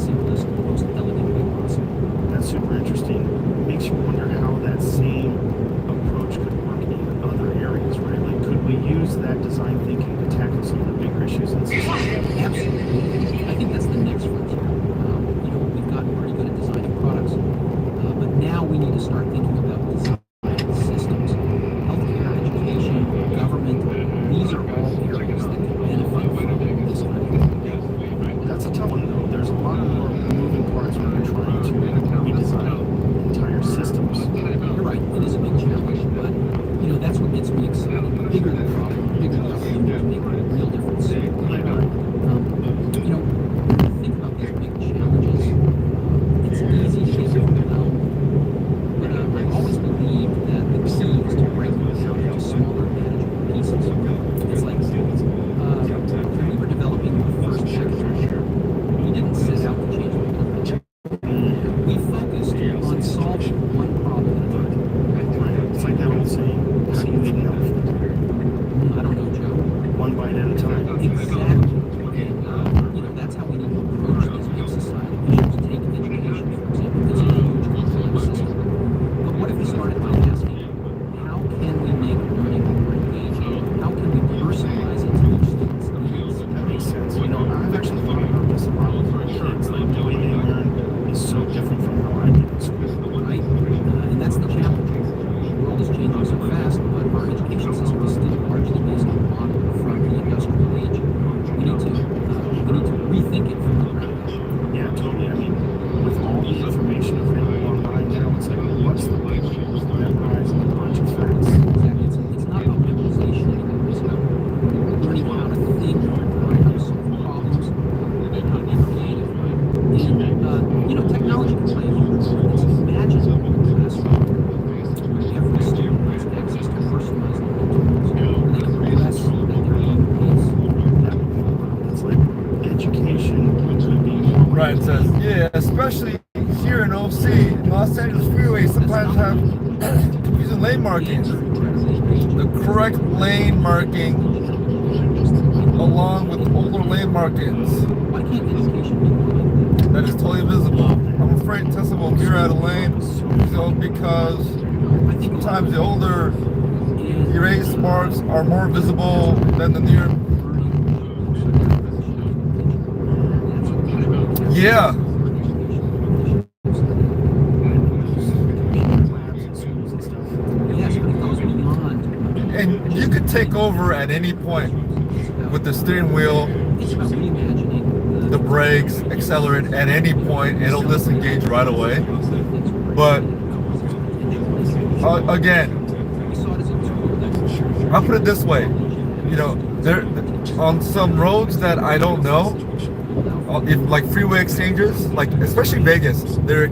technology can play a huge role. It's imagine a restaurant where every student has access to personalized tools, and they can progress at their own pace. It's like education could be more. Ryan says, yeah, especially here in OC, Los Angeles freeways sometimes have confusing lane markings. The correct lane marking along with older lane markings. Why can't education be more like that? That is totally visible. I'm afraid Tesla will veer out of lane so because sometimes the older erased marks are more visible than the near. Yeah. Yes, but it goes beyond. And you could take over at any point with the steering wheel, It's about reimagining the brakes, accelerate at any point. It'll disengage right away. But again, I'll put it this way. You know, there on some roads that I don't know, if like freeway exchanges, like especially Vegas, their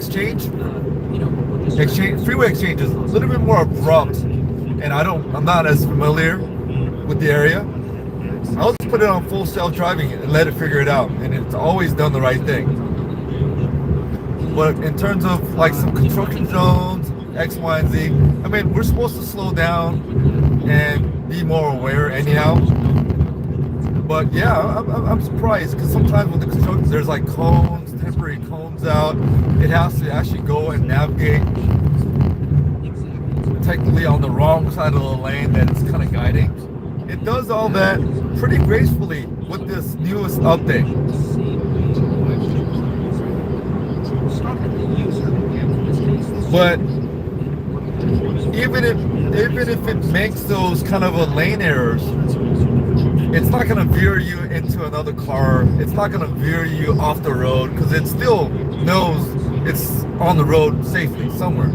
freeway exchanges a little bit more abrupt, and I'm not as familiar with the area. I'll just put it on full self-driving and let it figure it out, and it's always done the right thing. But in terms of like some construction zones, X, Y, and Z, I mean, we're supposed to slow down and be more aware anyhow. But yeah, I'm surprised because sometimes with the construction, there's like cones, temporary cones out. It has to actually go and navigate technically on the wrong side of the lane that it's kind of guiding. It does all that pretty gracefully with this newest update. But even if it makes those kind of a lane errors, it's not going to veer you into another car. It's not going to veer you off the road because it still knows it's on the road safely somewhere.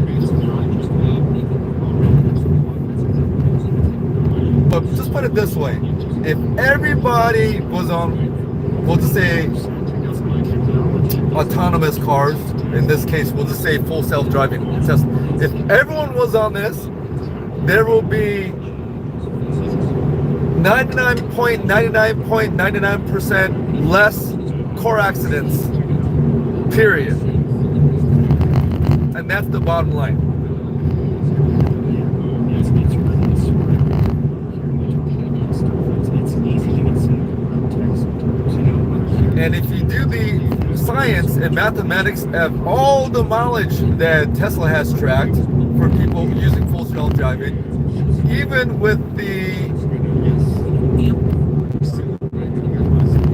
But just put it this way. If everybody was on, we'll just say, autonomous cars, in this case, we'll just say full self-driving test. If everyone was on this, there will be 99.99.99% less car accidents, period. And that's the bottom line. And if you do the science and mathematics of all the mileage that Tesla has tracked for people using full self-driving, even with the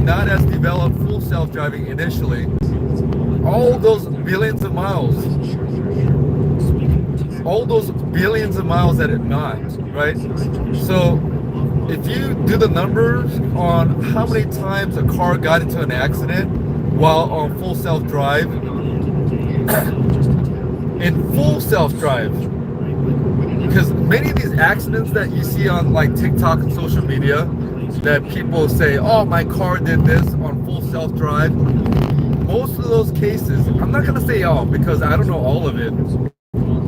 not as developed full self-driving initially, all those billions of miles that it got, right? So if you do the numbers on how many times a car got into an accident while on full self-drive, in full self-drive, because many of these accidents that you see on like TikTok and social media that people say, oh, my car did this on full self-drive, most of those cases, I'm not going to say all because I don't know all of it,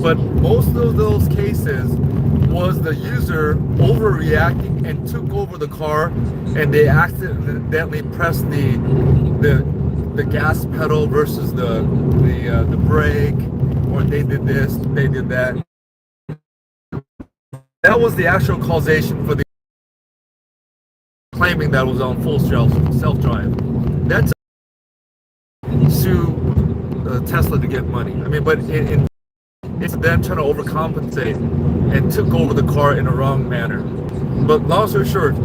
but most of those cases was the user overreacting and took over the car and they accidentally pressed the gas pedal versus the brake, or they did this, they did that. That was the actual causation for the claiming that was on full self-drive. That's sue Tesla to get money. I mean, but it's them trying to overcompensate and took over the car in a wrong manner. But long story short,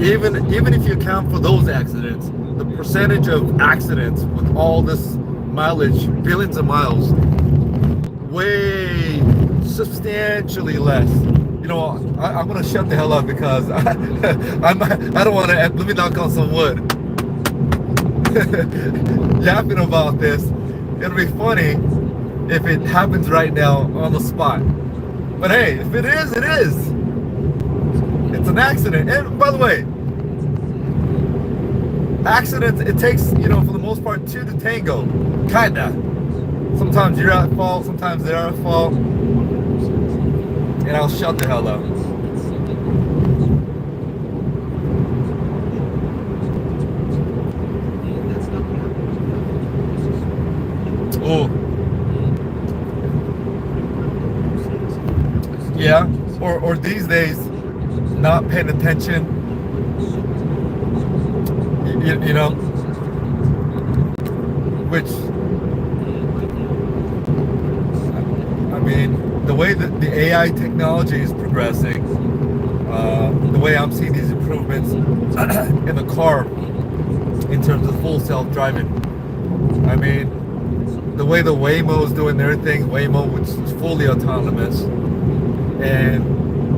even if you account for those accidents, the percentage of accidents with all this mileage, billions of miles, way substantially less. You know, I'm gonna shut the hell up because I don't want to. Let me knock on some wood. Yapping about this, it'll be funny if it happens right now on the spot. But hey, if it is, it is. It's an accident. And by the way, accidents, it takes, you know, for the most part, two to tango. Kinda. Sometimes you're at fault, sometimes they're at fault. And I'll shut the hell up. Oh. Yeah. Or these days, not paying attention. You know, which, I mean, the way that the AI technology is progressing, the way I'm seeing these improvements in the car in terms of full self-driving. I mean, the way the Waymo's doing their thing, Waymo, which is fully autonomous, and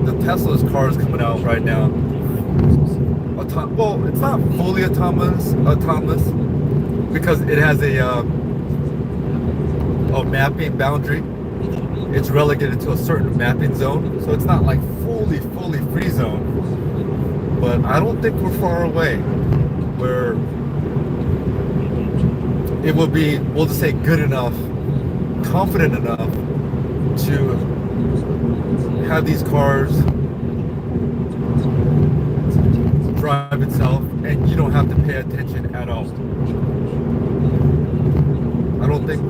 the Tesla's cars coming out right now. Well, it's not fully autonomous because it has a mapping boundary. It's relegated to a certain mapping zone, so it's not like fully free zone. But I don't think we're far away where it will be, we'll just say, good enough, confident enough to have these cars drive itself and you don't have to pay attention at all. I don't think,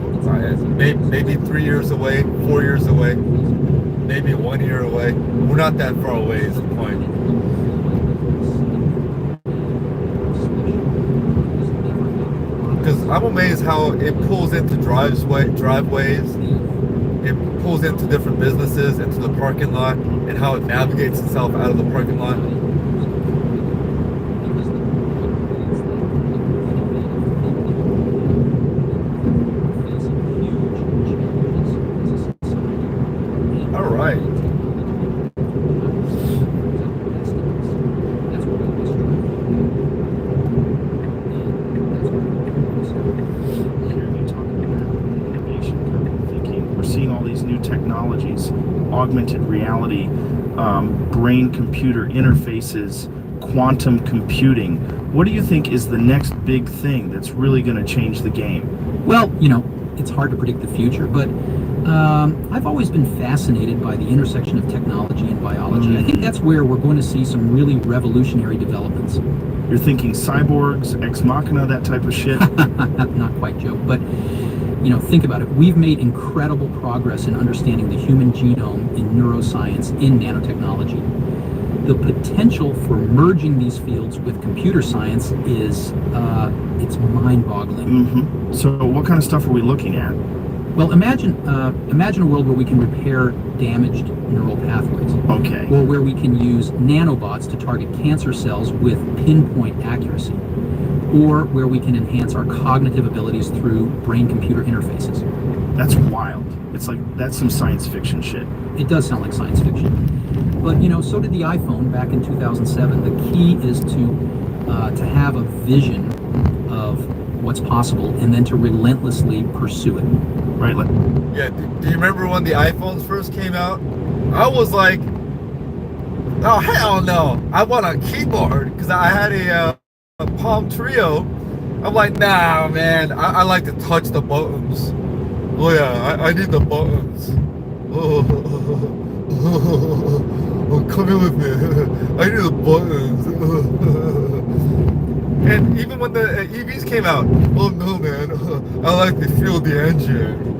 maybe 3 years away, 4 years away, maybe 1 year away. We're not that far away is the point. Because I'm amazed how it pulls into driveways, it pulls into different businesses, into the parking lot, and how it navigates itself out of the parking lot. All right. We're seeing all these new technologies, augmented reality, brain-computer interfaces, quantum computing. What do you think is the next big thing that's really going to change the game? Well, you know, it's hard to predict the future, but I've always been fascinated by the intersection of technology and biology. I think that's where we're going to see some really revolutionary developments. You're thinking cyborgs, ex machina, that type of shit? Not quite, Joe, but you know, think about it. We've made incredible progress in understanding the human genome in neuroscience, in nanotechnology. The potential for merging these fields with computer science is, it's mind-boggling. Mm-hmm. So what kind of stuff are we looking at? Well, imagine a world where we can repair damaged neural pathways. Okay. Or where we can use nanobots to target cancer cells with pinpoint accuracy. Or where we can enhance our cognitive abilities through brain-computer interfaces. That's wild. It's like, that's some science fiction shit. It does sound like science fiction. But, you know, so did the iPhone back in 2007. The key is to have a vision of what's possible and then to relentlessly pursue it. Right. Yeah, do you remember when the iPhones first came out? I was like, oh, hell no. I want a keyboard because I had a Palm Trio. I'm like, nah, man, I like to touch the buttons. Oh yeah, I need the buttons. Oh, come in with me. I need the buttons. And even when the EVs came out, oh no, man, I like to feel the engine.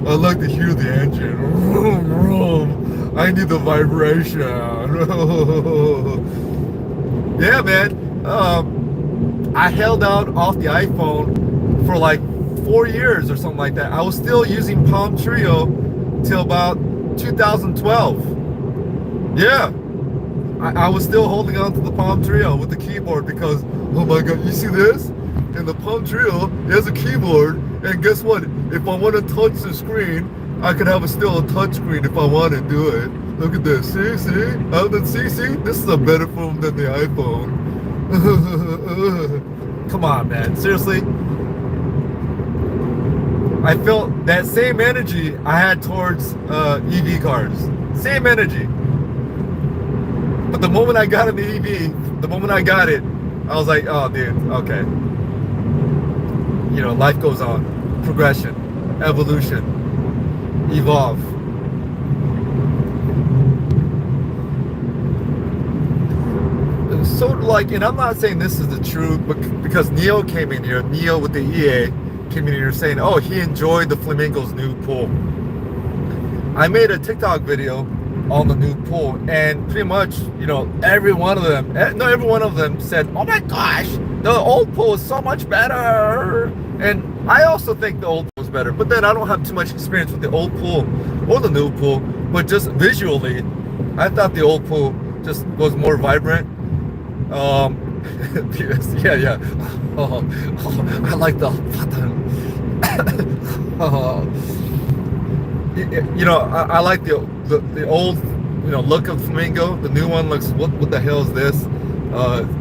I like to hear the engine. I need the vibration. Yeah, man. I held out off the iPhone for like 4 years or something like that. I was still using Palm Trio till about 2012. Yeah. I was still holding on to the Palm Trio with the keyboard because, oh my God, you see this? In the Palm Trio, there's a keyboard, and guess what? If I want to touch the screen, I could have still a touch screen if I want to do it. Look at this. See? See? This is a better phone than the iPhone. Come on, man. Seriously? I felt that same energy I had towards EV cars. Same energy. But the moment I got in the EV, the moment I got it, I was like, oh, dude, okay. You know, life goes on. Progression, evolution, evolve. Sort of like, and I'm not saying this is the truth, but because Neil came in here, Neil with the EA came in here saying, oh, he enjoyed the Flamingo's new pool. I made a TikTok video on the new pool, and pretty much, you know, every one of them said, oh my gosh, the old pool is so much better. And I also think the old pool is better, but then I don't have too much experience with the old pool or the new pool, but just visually, I thought the old pool just was more vibrant. Yeah. Oh, I like the you know, I like the old, you know, look of Flamingo. The new one looks, what the hell is this?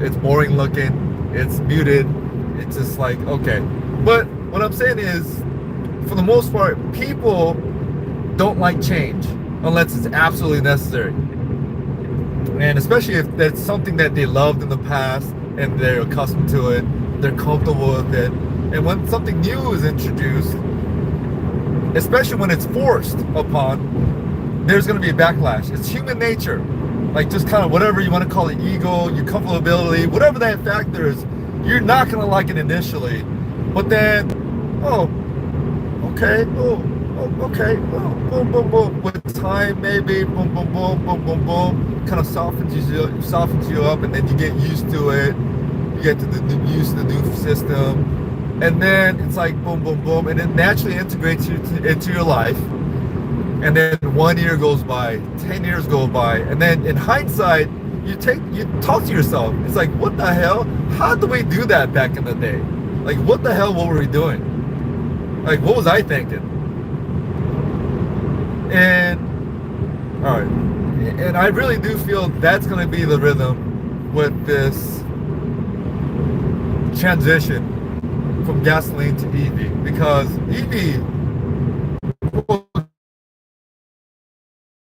It's boring looking. It's muted. It's just like, okay. But what I'm saying is, for the most part, people don't like change unless it's absolutely necessary. And especially if that's something that they loved in the past and they're accustomed to it, they're comfortable with it. And when something new is introduced, especially when it's forced upon, there's going to be a backlash. It's human nature. Like, just kind of whatever you want to call it, ego, your comfortability, whatever that factor is, you're not going to like it initially. But then, oh, okay, okay, boom, boom, boom. With time, maybe, boom, boom, boom, boom, boom, boom, kind of softens you up, and then you get used to it. You get used to the new system, and then it's like boom, boom, boom, and it naturally integrates you into your life. And then 1 year goes by, 10 years go by, and then in hindsight, you talk to yourself. It's like, what the hell? How did we do that back in the day? Like, what the hell? What were we doing? Like, what was I thinking? And all right, and I really do feel that's going to be the rhythm with this transition from gasoline to EV, because EV,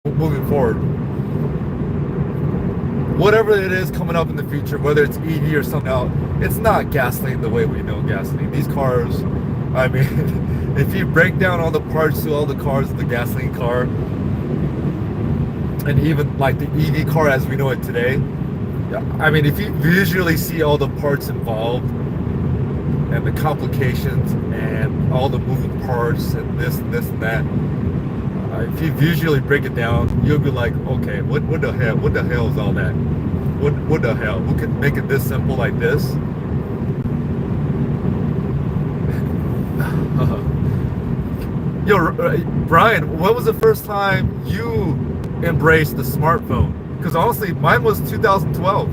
moving forward, whatever it is coming up in the future, whether it's EV or something else, it's not gasoline the way we know gasoline. These cars, I mean, if you break down all the parts to all the cars of the gasoline car, and even like the EV car as we know it today, I mean, if you visually see all the parts involved and the complications and all the moving parts and this and that, if you visually break it down, you'll be like, okay, what the hell is all that? What the hell? We could make it this simple like this. Yo, Brian, when was the first time you embraced the smartphone? Because honestly, mine was 2012.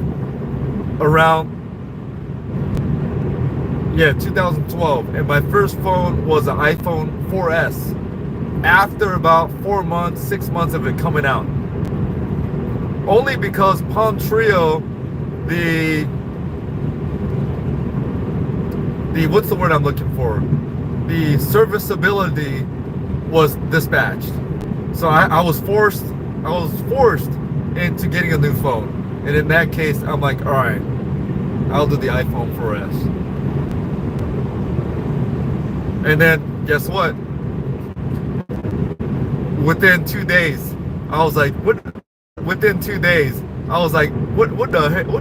Around, yeah, 2012. And my first phone was an iPhone 4S. After about 4 months, 6 months of it coming out. Only because Palm Trio, the what's the word I'm looking for? The serviceability was dispatched. So I was forced into getting a new phone. And in that case, I'm like, all right, I'll do the iPhone 4S. And then guess what? Within 2 days, I was like, what? Within 2 days, I was like, what the hell?